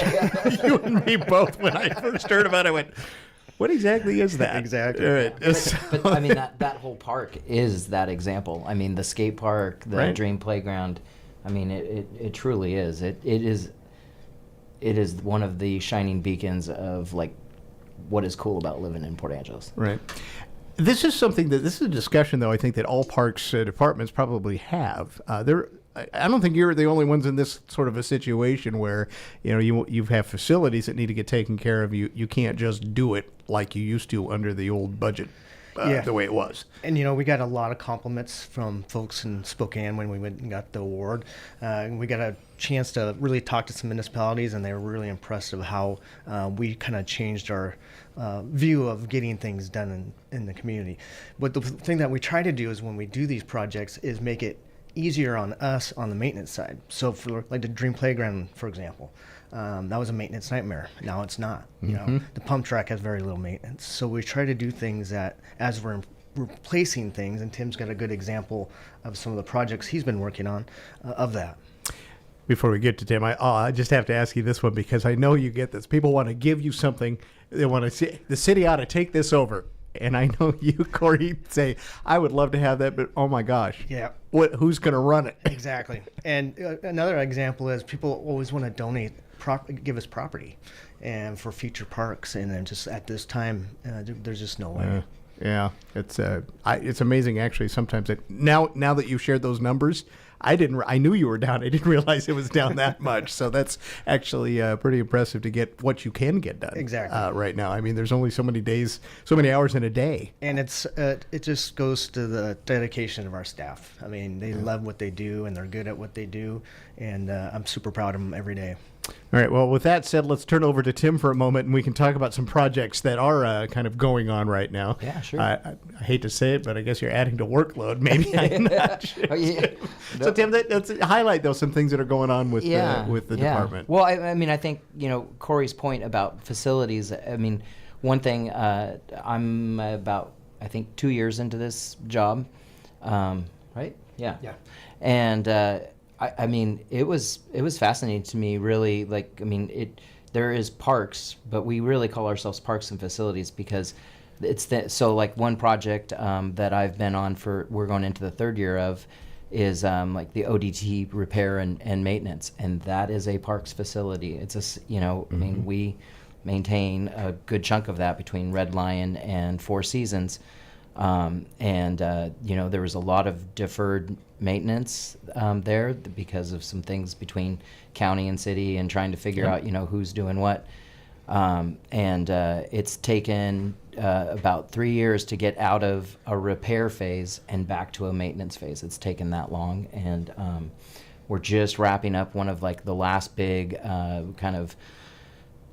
You and me both, when I first heard about it, I went, what exactly is that? Exactly. Right. But I mean, that whole park is that example. I mean, the skate park, the Dream Playground, I mean, it truly is. It is one of the shining beacons of like what is cool about living in Port Angeles. Right. This is a discussion, though, I think that all parks departments probably have. I don't think you're the only ones in this sort of a situation where, you have facilities that need to get taken care of. You can't just do it like you used to under the old budget. The way it was. And, we got a lot of compliments from folks in Spokane when we went and got the award. We got a chance to really talk to some municipalities, and they were really impressed with how we kind of changed our view of getting things done in the community. But the thing that we try to do is when we do these projects is make it easier on us on the maintenance side. So for like the Dream Playground, for example, that was a maintenance nightmare. Now it's not. The pump track has very little maintenance. So we try to do things that as we're replacing things, and Tim's got a good example of some of the projects he's been working on of that. Before we get to Tim, I just have to ask you this one because I know you get this. People want to give you something. They want to see the city ought to take this over. And I know you, Corey, say, I would love to have that, but oh my gosh. Yeah. Who's going to run it? Exactly. And another example is people always want to donate, give us property and for future parks. And then just at this time, there's just no way. Yeah. It's amazing, actually, sometimes. Now that you've shared those numbers, I knew you were down. I didn't realize it was down that much. So that's actually pretty impressive to get what you can get done. Exactly. Right now. I mean, there's only so many days, so many hours in a day. And it just goes to the dedication of our staff. I mean, they love what they do, and they're good at what they do. And I'm super proud of them every day. All right. Well, with that said, let's turn over to Tim for a moment, and we can talk about some projects that are kind of going on right now. Yeah, sure. I hate to say it, but I guess you're adding to workload. Maybe I'm not sure. Oh, yeah. So, Tim, let's highlight those some things that are going on with the department. Well, I mean, I think Corey's point about facilities. I mean, one thing I'm about 2 years into this job, right? Yeah. Yeah. And I mean, it was fascinating to me, really. There is parks, but we really call ourselves parks and facilities because so one project that I've been on we're going into the third year of is like the ODT repair and maintenance, and that is a parks facility. It's I mean, we maintain a good chunk of that between Red Lion and Four Seasons. There was a lot of deferred maintenance there because of some things between county and city and trying to figure out who's doing what. It's taken about 3 years to get out of a repair phase and back to a maintenance phase. It's taken that long, and we're just wrapping up one of the last big kind of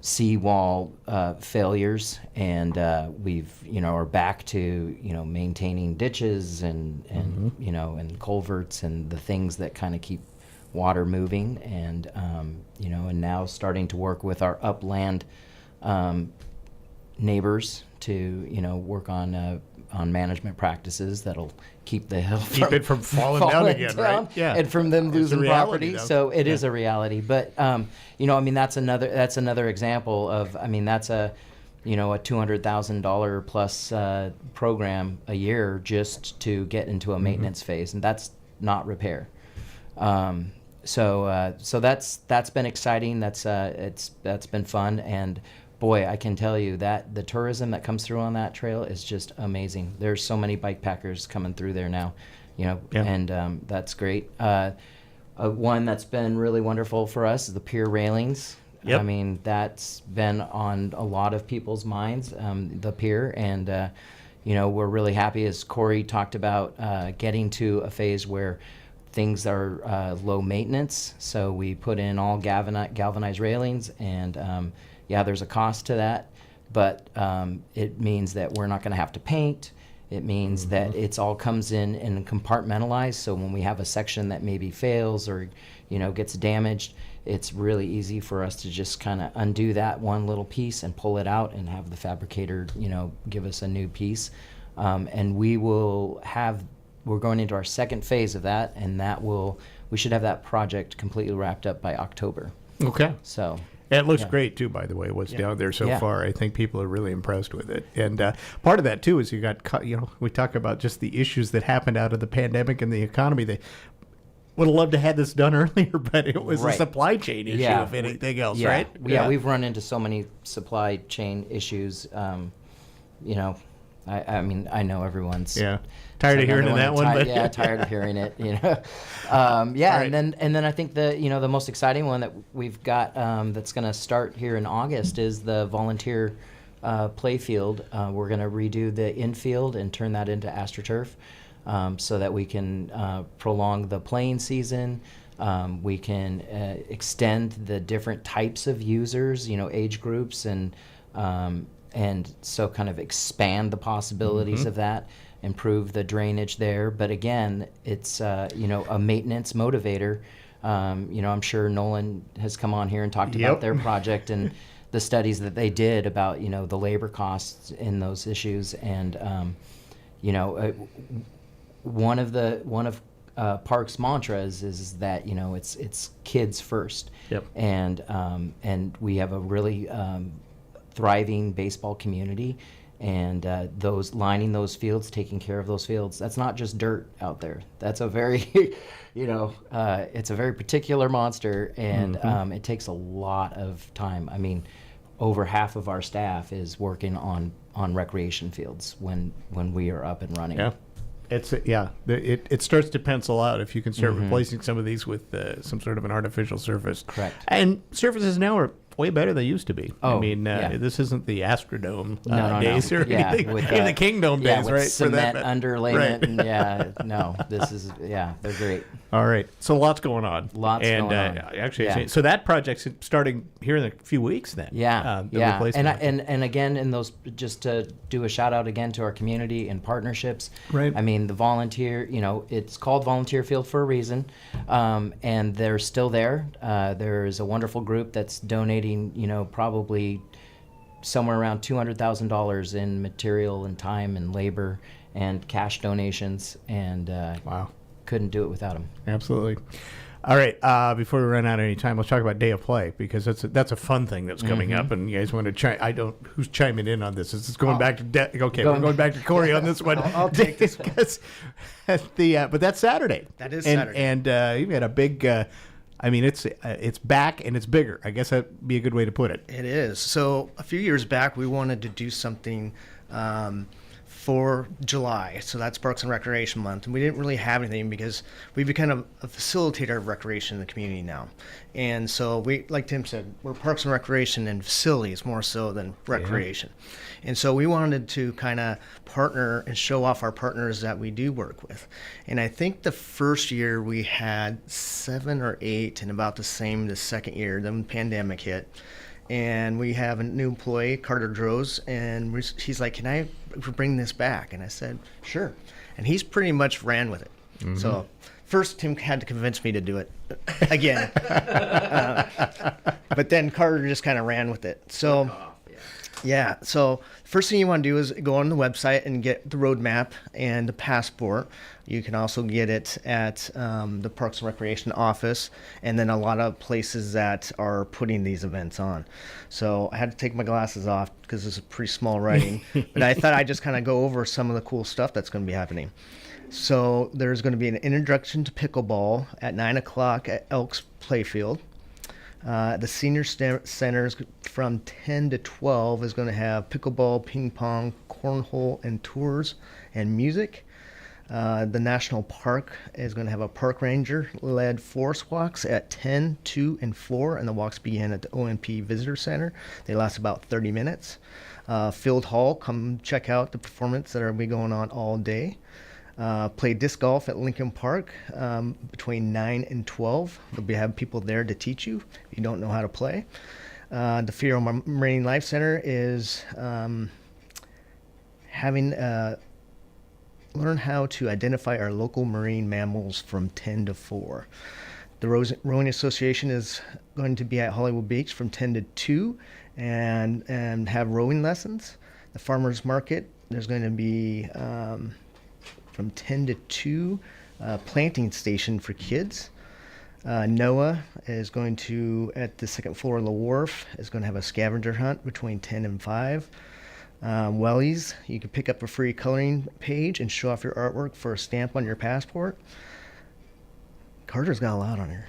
seawall failures, and we've are back to maintaining ditches and and culverts and the things that kind of keep water moving, and and now starting to work with our upland neighbors to work on management practices that'll keep the hill it from falling down again, right? Yeah, and from them losing property. Though. So it is a reality. But I mean, that's another example of. I mean, that's a $200,000 plus program a year just to get into a maintenance phase, and that's not repair. So that's been exciting. That's been fun, and boy, I can tell you that the tourism that comes through on that trail is just amazing. There's so many bike packers coming through there now, and that's great. One that's been really wonderful for us is the pier railings. Yep. I mean, that's been on a lot of people's minds, the pier, and we're really happy, as Corey talked about, getting to a phase where things are low maintenance. So we put in all galvanized railings, and there's a cost to that, but it means that we're not going to have to paint. It means that it's all comes in and compartmentalized. So when we have a section that maybe fails or gets damaged, it's really easy for us to just kind of undo that one little piece and pull it out and have the fabricator give us a new piece. And we're going into our second phase of that, and we should have that project completely wrapped up by October. Okay. So. And it looks great, too, by the way, what's down there so far. I think people are really impressed with it. And part of that, too, is we talk about just the issues that happened out of the pandemic and the economy. They would have loved to have this done earlier, but it was a supply chain issue, if anything else, right? Yeah, we've run into so many supply chain issues. I mean, I know everyone's tired of hearing that one. Tired of hearing it. Right. and then I think the most exciting one that we've got that's going to start here in August is the volunteer play field. We're going to redo the infield and turn that into AstroTurf, so that we can prolong the playing season. We can extend the different types of users, age groups, and so kind of expand the possibilities of that, improve the drainage there. But again, it's a maintenance motivator. I'm sure Nolan has come on here and talked about their project and the studies that they did about the labor costs in those issues. And one of Park's mantras is that it's kids first. Yep. And we have a really thriving baseball community, and those lining those fields, taking care of those fields, that's not just dirt out there. That's a very it's a very particular monster, and it takes a lot of time. I mean, over half of our staff is working on recreation fields when we are up and running. It starts to pencil out if you can start replacing some of these with some sort of an artificial surface. Correct. And surfaces now are way better than they used to be. Oh, I mean, this isn't the Astrodome days or Yeah, anything. with In the Kingdome days, with right? cement For that, underlayment. right. And this is, they're great. All right. So lots going on. Lots going on. Actually, so that project's starting here in a few weeks then. And again, in those, just to do a shout out again to our community and partnerships. Right. I mean, the volunteer, it's called Volunteer Field for a reason, and they're still there. There's a wonderful group that's donating, probably somewhere around $200,000 in material and time and labor and cash donations, and wow, couldn't do it without them. Absolutely. All right, before we run out of any time, let's talk about Day of Play, because that's a fun thing that's coming up, and you guys want to chime. Who's chiming in on this? Is this going back to we're going back to Corey on this one. I'll take this one. But that's Saturday. That is Saturday, and you've got a big. It's back and it's bigger. I guess that'd be a good way to put it. It is. So a few years back, we wanted to do something for July. So that's Parks and Recreation Month. And we didn't really have anything because we've become a facilitator of recreation in the community now. And so we, like Tim said, we're Parks and Recreation and facilities more so than recreation. Yeah. And so we wanted to kind of partner and show off our partners that we do work with. And I think the first year we had 7 or 8, and about the same the second year. Then the pandemic hit. And we have a new employee, Carter Droz, and he's like, "Can I bring this back?" And I said, "Sure." And he's pretty much ran with it. So first, Tim had to convince me to do it again. But then Carter just kind of ran with it. So Yeah. So first thing you want to do is go on the website and get the roadmap and the passport. You can also get it at the Parks and Recreation office, and then a lot of places that are putting these events on. So I had to take my glasses off because this is pretty small writing, but I thought I'd just kind of go over some of the cool stuff that's going to be happening. So there's going to be an introduction to pickleball at 9 o'clock at Elks Playfield. The Senior Centers from 10 to 12 is going to have pickleball, ping pong, cornhole, and tours and music. The National Park is going to have a park ranger-led forest walks at 10, 2, and 4, and the walks begin at the ONP Visitor Center. They last about 30 minutes. Field Hall, come check out the performance that will be going on all day. Play disc golf at Lincoln Park between 9 and 12. They'll have people there to teach you if you don't know how to play. The Fierro Marine Life Center is having learn how to identify our local marine mammals from 10 to 4. The Rowing Association is going to be at Hollywood Beach from 10 to 2 and have rowing lessons. The Farmers Market, there's going to be from 10 to 2, planting station for kids. NOAA is going to, at the second floor of the wharf, is going to have a scavenger hunt between 10 and 5. Wellies, you can pick up a free coloring page and show off your artwork for a stamp on your passport. Carter's got a lot on here.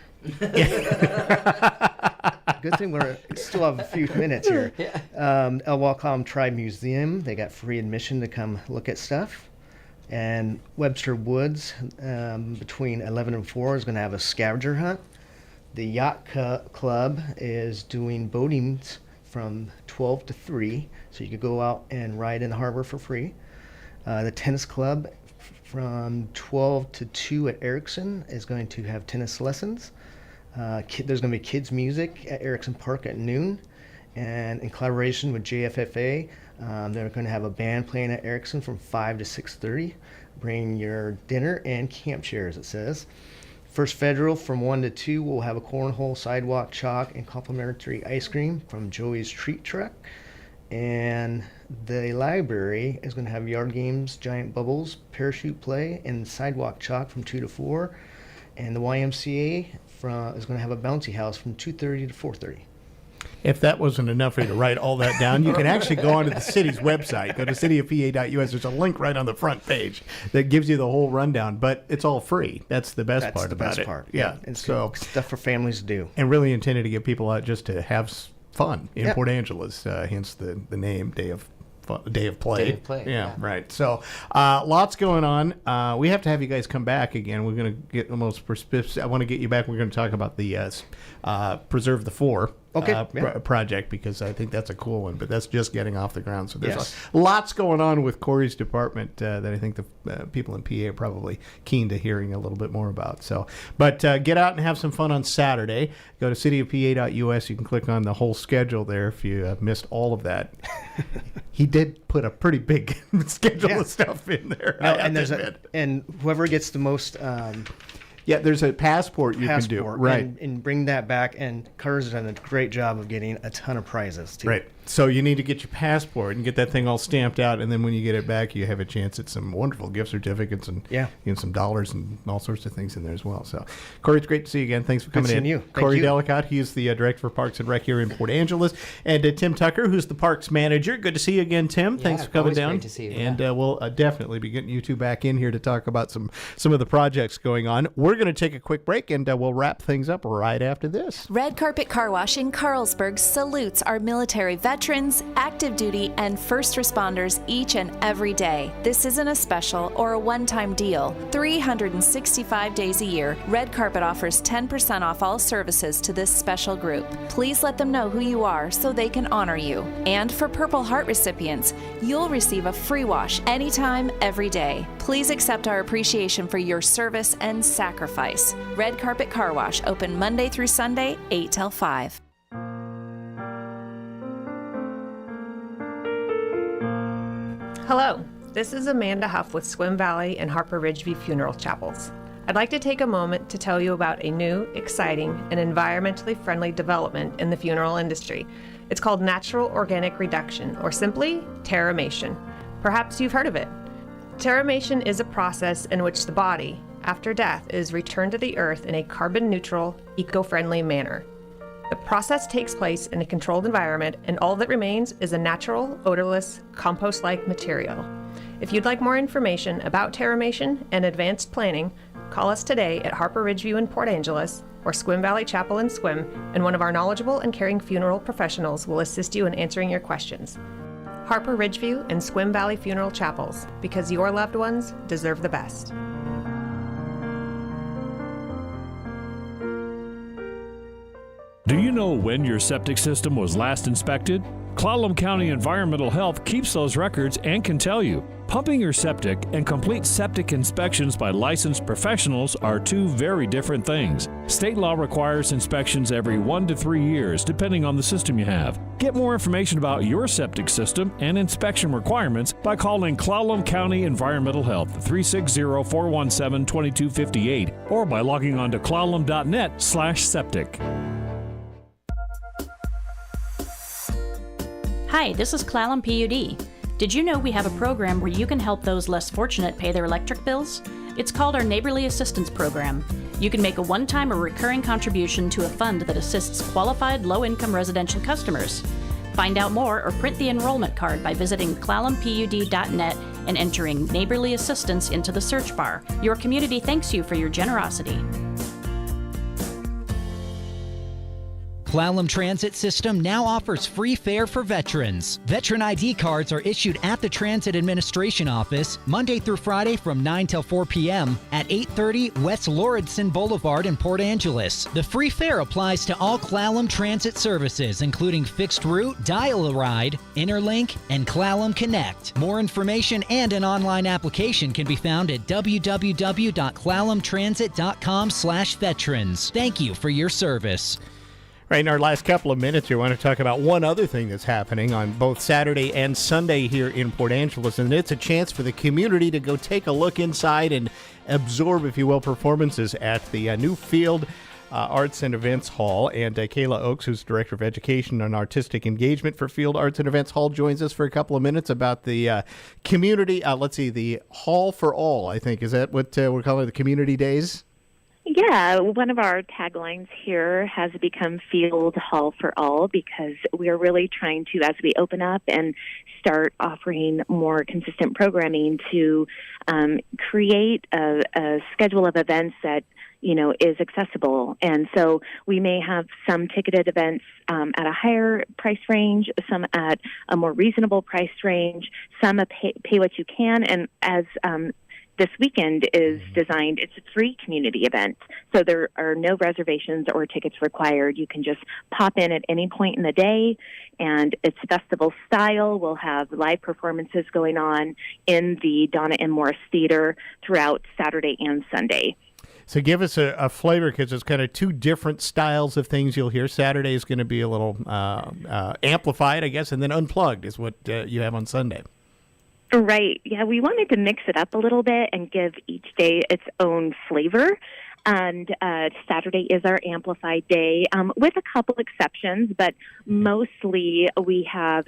Good thing we still have a few minutes here. El Wacom Tribe Museum, they got free admission to come look at stuff. And Webster Woods, between 11 and 4, is going to have a scavenger hunt. The Yacht Club is doing boatings from 12 to 3, so you could go out and ride in the harbor for free. The Tennis Club from 12 to 2 at Erickson is going to have tennis lessons. There's going to be kids' music at Erickson Park at noon. And in collaboration with JFFA, they're going to have a band playing at Erickson from 5 to 6:30. Bring your dinner and camp chairs, it says. First Federal from 1 to 2 will have a cornhole, sidewalk chalk, and complimentary ice cream from Joey's Treat Truck. And the library is going to have yard games, giant bubbles, parachute play, and sidewalk chalk from 2 to 4. And the YMCA is going to have a bouncy house from 2:30 to 4:30. If that wasn't enough for you to write all that down, you can actually go onto the city's website. Go to cityofpa.us. There's a link right on the front page that gives you the whole rundown, but it's all free. That's the best part about it. That's the best part. Yeah. It's so stuff for families to do. And really intended to get people out just to have fun in Port Angeles, hence the name, Day of Play. Day of Play. Yeah, right. So lots going on. We have to have you guys come back again. We're going to get the most specific. I want to get you back. We're going to talk about the Preserve the Four project, because I think that's a cool one, but that's just getting off the ground. So there's lots going on with Corey's department that I think the people in PA are probably keen to hearing a little bit more about. So, but get out and have some fun on Saturday. Go to cityofpa.us. You can click on the whole schedule there if you missed all of that. He did put a pretty big schedule of stuff in there. No, and whoever gets the most there's a passport you can do. Right. And bring that back. And Carter's done a great job of getting a ton of prizes, too. Right. So you need to get your passport and get that thing all stamped out. And then when you get it back, you have a chance at some wonderful gift certificates and some dollars and all sorts of things in there as well. So, Corey, it's great to see you again. Thanks for coming in. You. Corey Delicott, he is the Director for Parks and Rec here in Port Angeles. And Tim Tucker, who's the Parks Manager. Good to see you again, Tim. Thanks for coming down. Great to see you. And we'll definitely be getting you two back in here to talk about some of the projects going on. We're going to take a quick break, and we'll wrap things up right after this. Red Carpet Car Wash in Carlsberg salutes our military veterans, active duty, and first responders each and every day. This isn't a special or a one-time deal. 365 days a year, Red Carpet offers 10% off all services to this special group. Please let them know who you are so they can honor you. And for Purple Heart recipients, you'll receive a free wash anytime, every day. Please accept our appreciation for your service and sacrifice. Red Carpet Car Wash, open Monday through Sunday, 8 till 5. Hello, this is Amanda Huff with Swim Valley and Harper Ridgeview Funeral Chapels. I'd like to take a moment to tell you about a new, exciting, and environmentally friendly development in the funeral industry. It's called natural organic reduction, or simply terramation. Perhaps you've heard of it. Terramation is a process in which the body, after death, is returned to the earth in a carbon-neutral, eco-friendly manner. The process takes place in a controlled environment, and all that remains is a natural, odorless, compost-like material. If you'd like more information about terramation and advanced planning, call us today at Harper Ridgeview in Port Angeles or Sequim Valley Chapel in Sequim, and one of our knowledgeable and caring funeral professionals will assist you in answering your questions. Harper Ridgeview and Sequim Valley Funeral Chapels, because your loved ones deserve the best. Do you know when your septic system was last inspected? Clallam County Environmental Health keeps those records and can tell you. Pumping your septic and complete septic inspections by licensed professionals are two very different things. State law requires inspections every 1 to 3 years, depending on the system you have. Get more information about your septic system and inspection requirements by calling Clallam County Environmental Health 360-417-2258 or by logging on to clallam.net/septic. Hi, this is Clallam PUD. Did you know we have a program where you can help those less fortunate pay their electric bills? It's called our Neighborly Assistance Program. You can make a one-time or recurring contribution to a fund that assists qualified low-income residential customers. Find out more or print the enrollment card by visiting clallampud.net and entering Neighborly Assistance into the search bar. Your community thanks you for your generosity. Clallam Transit System now offers free fare for veterans. Veteran ID cards are issued at the Transit Administration Office Monday through Friday from 9 till 4 p.m. at 830 West Lauridsen Boulevard in Port Angeles. The free fare applies to all Clallam Transit services, including Fixed Route, Dial-A-Ride, Interlink, and Clallam Connect. More information and an online application can be found at www.clallamtransit.com/veterans. Thank you for your service. Right, in our last couple of minutes, we want to talk about one other thing that's happening on both Saturday and Sunday here in Port Angeles, and it's a chance for the community to go take a look inside and absorb, if you will, performances at the new Field Arts and Events Hall. And Kayla Oakes, who's Director of Education and Artistic Engagement for Field Arts and Events Hall, joins us for a couple of minutes about the community, the Hall for All, I think. Is that what we're calling the Community Days? Yeah, one of our taglines here has become Field Hall for All, because we are really trying to, as we open up and start offering more consistent programming, to create a schedule of events that is accessible. And so we may have some ticketed events at a higher price range, some at a more reasonable price range, some pay what you can. And as this weekend is designed, it's a free community event, so there are no reservations or tickets required. You can just pop in at any point in the day, and it's festival style. We'll have live performances going on in the Donna M. Morris Theater throughout Saturday and Sunday. So give us a flavor, because it's kind of two different styles of things you'll hear. Saturday is going to be a little amplified, I guess, and then unplugged is what you have on Sunday. Right. Yeah, we wanted to mix it up a little bit and give each day its own flavor. And Saturday is our amplified day, with a couple exceptions, but mostly we have,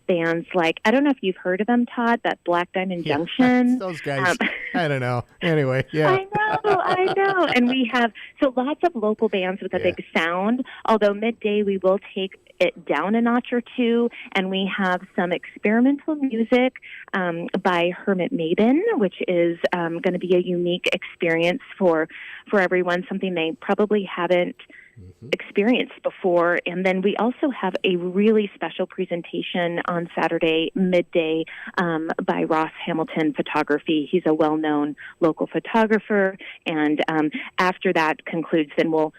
bands like, I don't know if you've heard of them, Todd, that Black Diamond Junction. Those guys, I don't know. Anyway, yeah. I know. And we have, lots of local bands with a big sound, although midday we will take it down a notch or two, and we have some experimental music by Hermit Maiden, which is going to be a unique experience for everyone, something they probably haven't experienced before. And then we also have a really special presentation on Saturday midday by Ross Hamilton Photography. He's a well-known local photographer, and after that concludes, then we'll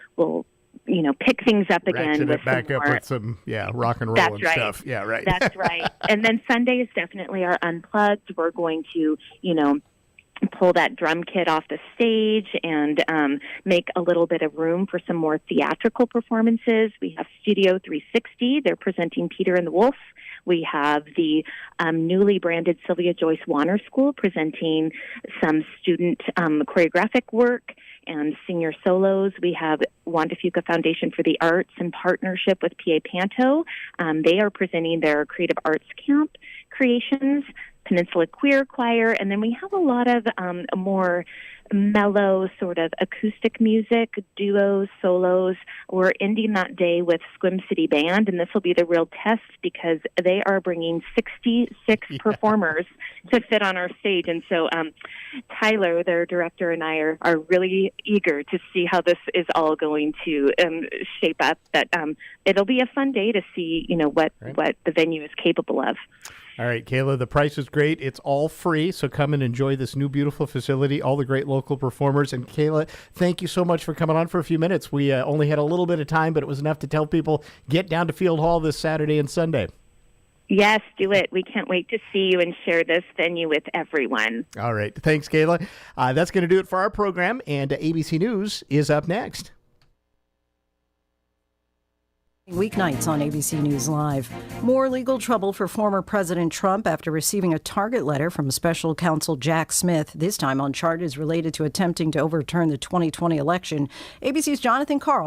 pick things up again with back some up more. With some rock and roll That's and right. stuff. Yeah, right. That's right. And then Sunday is definitely our unplugged. We're going to, pull that drum kit off the stage and make a little bit of room for some more theatrical performances. We have Studio 360. They're presenting Peter and the Wolf. We have the newly branded Sylvia Joyce Warner School presenting some student choreographic work. and senior solos. We have Wanda Fuca Foundation for the Arts in partnership with PA Panto. They are presenting their Creative Arts Camp creations, Peninsula Queer Choir, and then we have a lot of more mellow sort of acoustic music, duos, solos. We're ending that day with Squim City Band, and this will be the real test because they are bringing 66 performers to fit on our stage. And so Tyler, their director, and I are really eager to see how this is all going to shape up. But it'll be a fun day to see, what the venue is capable of. All right, Kayla, the price is great. It's all free, so come and enjoy this new beautiful facility, all the great local performers. And Kayla, thank you so much for coming on for a few minutes. We only had a little bit of time, but it was enough to tell people, get down to Field Hall this Saturday and Sunday. Yes, do it. We can't wait to see you and share this venue with everyone. All right. Thanks, Kayla. That's going to do it for our program, and ABC News is up next. Weeknights on ABC News Live. More legal trouble for former President Trump after receiving a target letter from special counsel Jack Smith, this time on charges related to attempting to overturn the 2020 election. ABC's Jonathan Karl